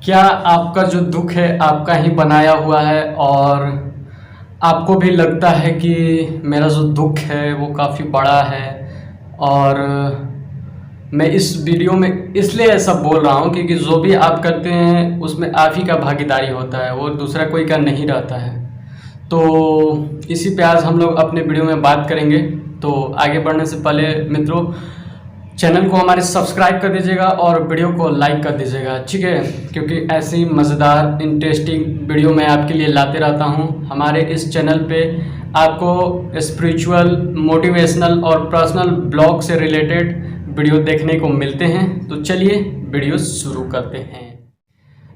क्या आपका जो दुख है आपका ही बनाया हुआ है और आपको भी लगता है कि मेरा जो दुख है वो काफ़ी बड़ा है। और मैं इस वीडियो में इसलिए ऐसा बोल रहा हूँ क्योंकि जो भी आप करते हैं उसमें आप ही का भागीदारी होता है, वो दूसरा कोई का नहीं रहता है। तो इसी पे आज हम लोग अपने वीडियो में बात करेंगे। तो आगे बढ़ने से पहले मित्रों, चैनल को हमारे सब्सक्राइब कर दीजिएगा और वीडियो को लाइक कर दीजिएगा, ठीक है? क्योंकि ऐसी मज़ेदार इंटरेस्टिंग वीडियो मैं आपके लिए लाते रहता हूँ। हमारे इस चैनल पे आपको स्पिरिचुअल, मोटिवेशनल और पर्सनल ब्लॉग से रिलेटेड वीडियो देखने को मिलते हैं। तो चलिए वीडियो शुरू करते हैं।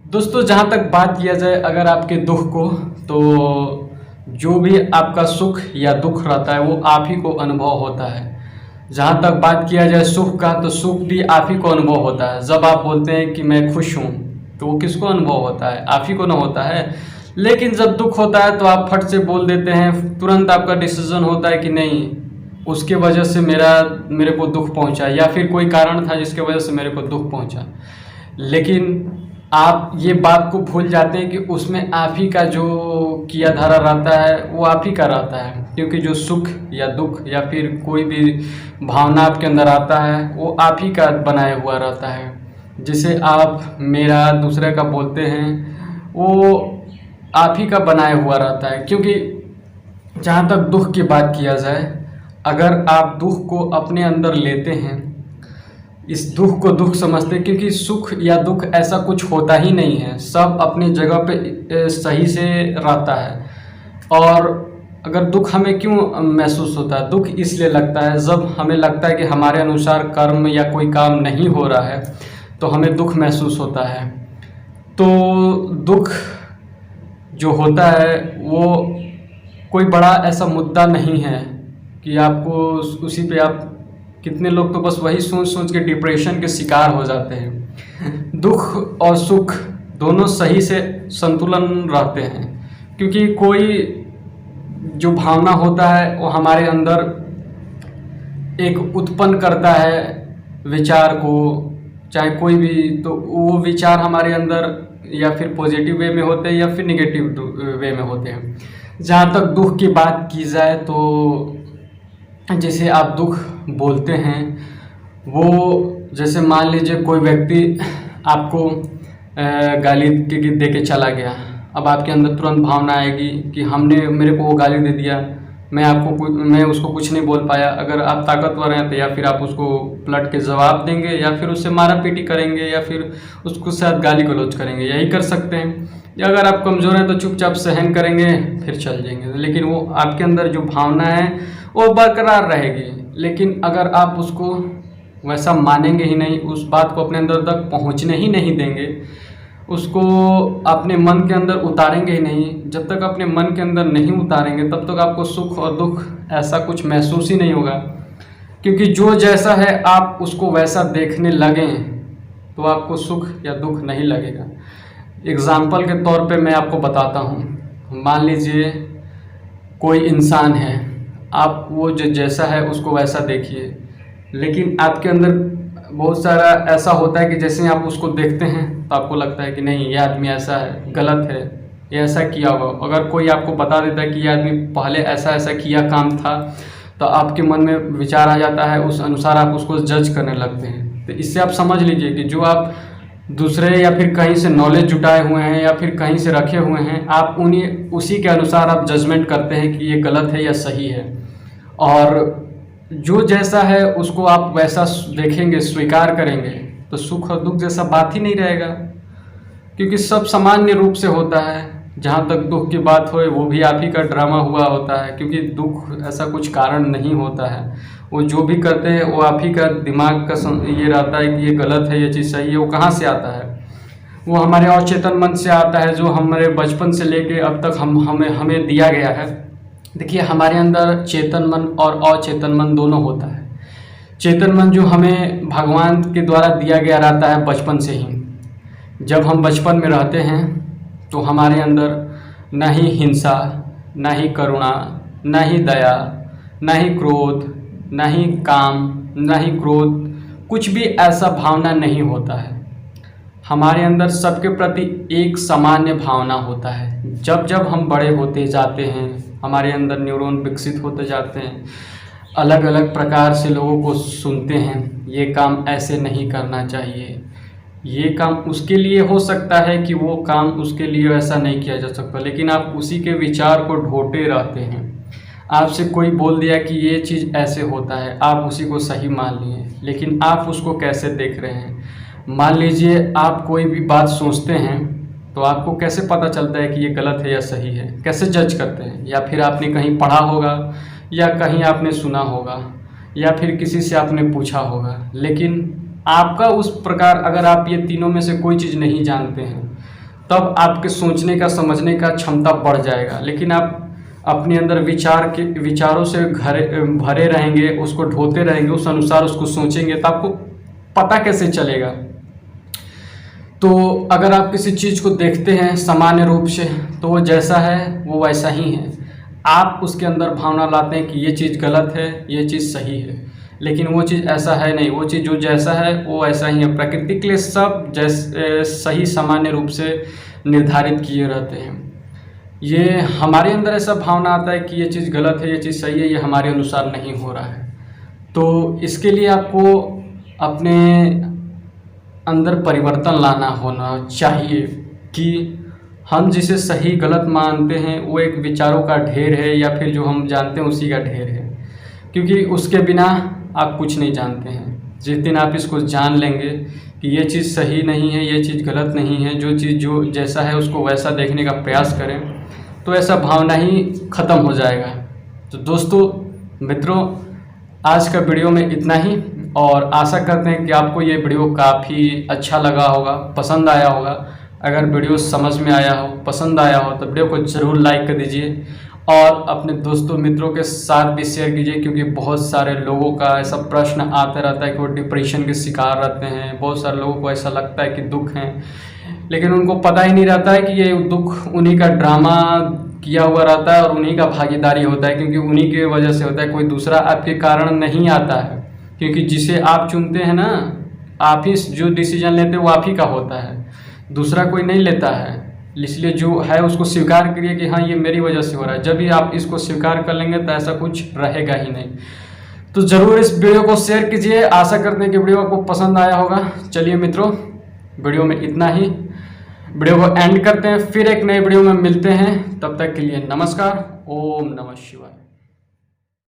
दोस्तों, जहाँ तक बात किया जाए अगर आपके दुख को, तो जो भी आपका सुख या दुख रहता है वो आप ही को अनुभव होता है। जहाँ तक बात किया जाए सुख का, तो सुख भी आप ही को अनुभव होता है। जब आप बोलते हैं कि मैं खुश हूँ, तो वो किसको अनुभव होता है? आप ही को ना होता है। लेकिन जब दुख होता है तो आप फट से बोल देते हैं, तुरंत आपका डिसीजन होता है कि नहीं, उसके वजह से मेरे को दुख पहुँचा, या फिर कोई कारण था जिसके वजह से मेरे को दुख पहुँचा। लेकिन आप ये बात को भूल जाते हैं कि उसमें आप ही का जो किया धारा रहता है वो आप ही का रहता है। क्योंकि जो सुख या दुख या फिर कोई भी भावना आपके अंदर आता है वो आप ही का बनाया हुआ रहता है। जिसे आप मेरा, दूसरे का बोलते हैं, वो आप ही का बनाया हुआ रहता है। क्योंकि जहाँ तक दुख की बात किया जाए, अगर आप दुख को अपने अंदर लेते हैं, इस दुख को दुख समझते हैं, क्योंकि सुख या दुख ऐसा कुछ होता ही नहीं है। सब अपनी जगह पे सही से रहता है। और अगर दुख हमें क्यों महसूस होता है? दुख इसलिए लगता है जब हमें लगता है कि हमारे अनुसार कर्म या कोई काम नहीं हो रहा है, तो हमें दुख महसूस होता है। तो दुख जो होता है वो कोई बड़ा ऐसा मुद्दा नहीं है कि आपको उसी पे आप, कितने लोग तो बस वही सोच सोच के डिप्रेशन के शिकार हो जाते हैं। दुख और सुख दोनों सही से संतुलन रहते हैं। क्योंकि कोई जो भावना होता है वो हमारे अंदर एक उत्पन्न करता है विचार को, चाहे कोई भी, तो वो विचार हमारे अंदर या फिर पॉजिटिव वे में होते हैं या फिर निगेटिव वे में होते हैं। जहाँ तक दुख की बात की जाए, तो जैसे आप दुख बोलते हैं, वो जैसे मान लीजिए कोई व्यक्ति आपको गाली दे के चला गया। अब आपके अंदर तुरंत भावना आएगी कि मेरे को वो गाली दे दिया, मैं उसको कुछ नहीं बोल पाया। अगर आप ताकतवर हैं तो या फिर आप उसको पलट के जवाब देंगे, या फिर उससे मारा पीटी करेंगे, या फिर उसको शायद गाली गलौज करेंगे, यही कर सकते हैं। या अगर आप कमज़ोर हैं तो चुपचाप सहन करेंगे, फिर चल जाएंगे। लेकिन वो आपके अंदर जो भावना है वो बरकरार रहेगी। लेकिन अगर आप उसको वैसा मानेंगे ही नहीं, उस बात को अपने अंदर तक पहुंचने ही नहीं देंगे, उसको अपने मन के अंदर उतारेंगे ही नहीं, जब तक अपने मन के अंदर नहीं उतारेंगे तब तक आपको सुख और दुख ऐसा कुछ महसूस ही नहीं होगा। क्योंकि जो जैसा है आप उसको वैसा देखने लगें तो आपको सुख या दुख नहीं लगेगा। एग्ज़ाम्पल के तौर पे मैं आपको बताता हूँ। मान लीजिए कोई इंसान है, आप वो जो जैसा है उसको वैसा देखिए, लेकिन आपके अंदर बहुत सारा ऐसा होता है कि जैसे आप उसको देखते हैं तो आपको लगता है कि नहीं, ये आदमी ऐसा है, गलत है, ये ऐसा किया होगा। अगर कोई आपको बता देता है कि ये आदमी पहले ऐसा ऐसा किया काम था, तो आपके मन में विचार आ जाता है, उस अनुसार आप उसको जज करने लगते हैं। तो इससे आप समझ लीजिए कि जो आप दूसरे या फिर कहीं से नॉलेज जुटाए हुए हैं या फिर कहीं से रखे हुए हैं, आप उसी के अनुसार आप जजमेंट करते हैं कि ये गलत है या सही है। और जो जैसा है उसको आप वैसा देखेंगे, स्वीकार करेंगे, तो सुख और दुख जैसा बात ही नहीं रहेगा। क्योंकि सब सामान्य रूप से होता है। जहाँ तक दुख की बात हो, वो भी आप ही का ड्रामा हुआ होता है। क्योंकि दुख ऐसा कुछ कारण नहीं होता है, वो जो भी करते हैं वो आप ही का दिमाग का ये रहता है कि ये गलत है, ये चीज़ सही है। वो कहाँ से आता है? वो हमारे अचेतन मन से आता है, जो हमारे बचपन से लेके अब तक हमें दिया गया है। देखिए, हमारे अंदर चेतन मन और अचेतन मन दोनों होता है। चेतन मन जो हमें भगवान के द्वारा दिया गया रहता है बचपन से ही। जब हम बचपन में रहते हैं तो हमारे अंदर ना ही हिंसा, ना ही करुणा, ना ही दया, ना ही क्रोध, ना ही काम, ना ही क्रोध, कुछ भी ऐसा भावना नहीं होता है। हमारे अंदर सबके प्रति एक सामान्य भावना होता है। जब जब हम बड़े होते जाते हैं, हमारे अंदर न्यूरॉन विकसित होते जाते हैं, अलग अलग प्रकार से लोगों को सुनते हैं, ये काम ऐसे नहीं करना चाहिए, ये काम उसके लिए हो सकता है कि वो काम उसके लिए ऐसा नहीं किया जा सकता, लेकिन आप उसी के विचार को ढोते रहते हैं। आपसे कोई बोल दिया कि ये चीज़ ऐसे होता है, आप उसी को सही मान लिए, लेकिन आप उसको कैसे देख रहे हैं। मान लीजिए आप कोई भी बात सोचते हैं तो आपको कैसे पता चलता है कि ये गलत है या सही है, कैसे जज करते हैं। या फिर आपने कहीं पढ़ा होगा, या कहीं आपने सुना होगा, या फिर किसी से आपने पूछा होगा, लेकिन आपका उस प्रकार अगर आप ये तीनों में से कोई चीज़ नहीं जानते हैं, तब आपके सोचने का, समझने का क्षमता बढ़ जाएगा। लेकिन आप अपने अंदर विचारों से भरे रहेंगे, उसको ढोते रहेंगे, उस अनुसार उसको सोचेंगे, तो आपको पता कैसे चलेगा। तो अगर आप किसी चीज़ को देखते हैं सामान्य रूप से, तो वो जैसा है वो वैसा ही है। आप उसके अंदर भावना लाते हैं कि ये चीज़ गलत है, ये चीज़ सही है, लेकिन वो चीज़ ऐसा है नहीं। वो चीज़ जो जैसा है वो ऐसा ही है। प्रकृति के लिए सब सही सामान्य रूप से निर्धारित किए रहते हैं। ये हमारे अंदर ऐसा भावना आता है कि ये चीज़ गलत है, ये चीज़ सही है, ये हमारे अनुसार नहीं हो रहा है। तो इसके लिए आपको अपने अंदर परिवर्तन लाना होना चाहिए कि हम जिसे सही गलत मानते हैं वो एक विचारों का ढेर है, या फिर जो हम जानते हैं उसी का ढेर है। क्योंकि उसके बिना आप कुछ नहीं जानते हैं। जिस दिन आप इसको जान लेंगे कि ये चीज़ सही नहीं है, ये चीज़ गलत नहीं है, जो चीज़ जो जैसा है उसको वैसा देखने का प्रयास करें, तो ऐसा भावना ही ख़त्म हो जाएगा। तो दोस्तों, मित्रों, आज का वीडियो में इतना ही, और आशा करते हैं कि आपको ये वीडियो काफ़ी अच्छा लगा होगा, पसंद आया होगा। अगर वीडियो समझ में आया हो, पसंद आया हो, तो वीडियो को ज़रूर लाइक कर दीजिए और अपने दोस्तों मित्रों के साथ भी शेयर कीजिए। क्योंकि बहुत सारे लोगों का ऐसा प्रश्न आता रहता है कि वो डिप्रेशन के शिकार रहते हैं। बहुत सारे लोगों को ऐसा लगता है कि दुख है, लेकिन उनको पता ही नहीं रहता है कि ये दुख उन्हीं का ड्रामा किया हुआ रहता है और उन्हीं का भागीदारी होता है, क्योंकि उन्हीं की वजह से होता है। कोई दूसरा आपके कारण नहीं आता है, क्योंकि जिसे आप चुनते हैं ना, आप ही जो डिसीजन लेते हैं वो आप ही का होता है, दूसरा कोई नहीं लेता है। इसलिए जो है उसको स्वीकार करिए कि हाँ, ये मेरी वजह से हो रहा है। जब भी आप इसको स्वीकार कर लेंगे तो ऐसा कुछ रहेगा ही नहीं। तो ज़रूर इस वीडियो को शेयर कीजिए। आशा करते हैं कि वीडियो आपको पसंद आया होगा। चलिए मित्रों, वीडियो में इतना ही। वीडियो को एंड करते हैं, फिर एक नए वीडियो में मिलते हैं। तब तक के लिए नमस्कार। ओम नमः शिवाय।